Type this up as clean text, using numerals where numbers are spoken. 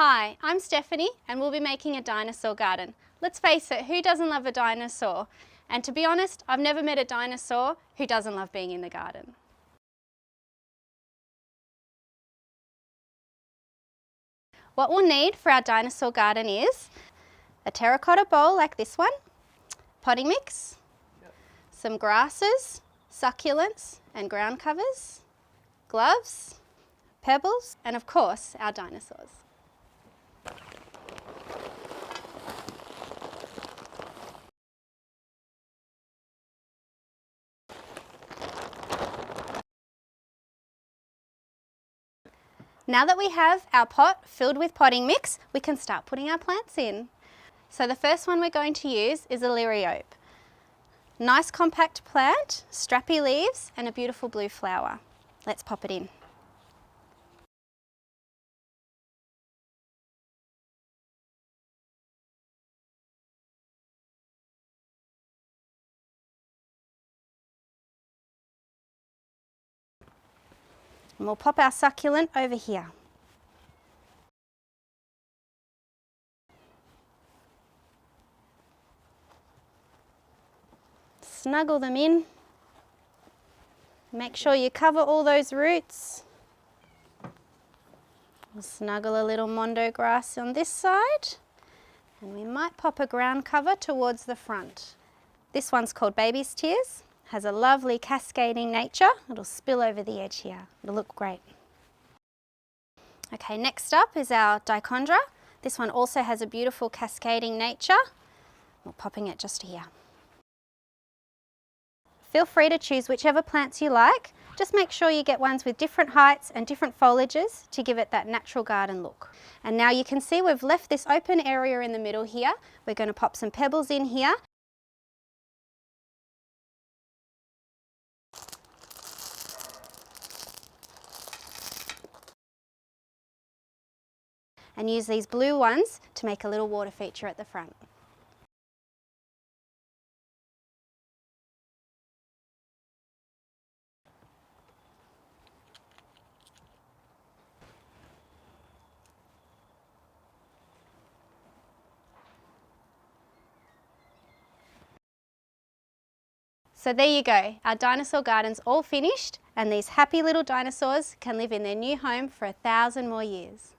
Hi, I'm Stephanie and we'll be making a dinosaur garden. Let's face it, who doesn't love a dinosaur? And to be honest, I've never met a dinosaur who doesn't love being in the garden. What we'll need for our dinosaur garden is a terracotta bowl like this one, potting mix, some grasses, succulents and ground covers, gloves, pebbles and of course our dinosaurs. Now that we have our pot filled with potting mix, we can start putting our plants in. So the first one we're going to use is a liriope. Nice compact plant, strappy leaves and a beautiful blue flower. Let's pop it in. And we'll pop our succulent over here. Snuggle them in. Make sure you cover all those roots. We'll snuggle a little mondo grass on this side. And we might pop a ground cover towards the front. This one's called Baby's Tears. Has a lovely cascading nature. It'll spill over the edge here. It'll look great. Okay, next up is our dichondra. This one also has a beautiful cascading nature. We're popping it just here. Feel free to choose whichever plants you like. Just make sure you get ones with different heights and different foliages to give it that natural garden look. And now you can see we've left this open area in the middle here. We're going to pop some pebbles in here. And use these blue ones to make a little water feature at the front. So there you go, our dinosaur garden's all finished and these happy little dinosaurs can live in their new home for 1,000 more years.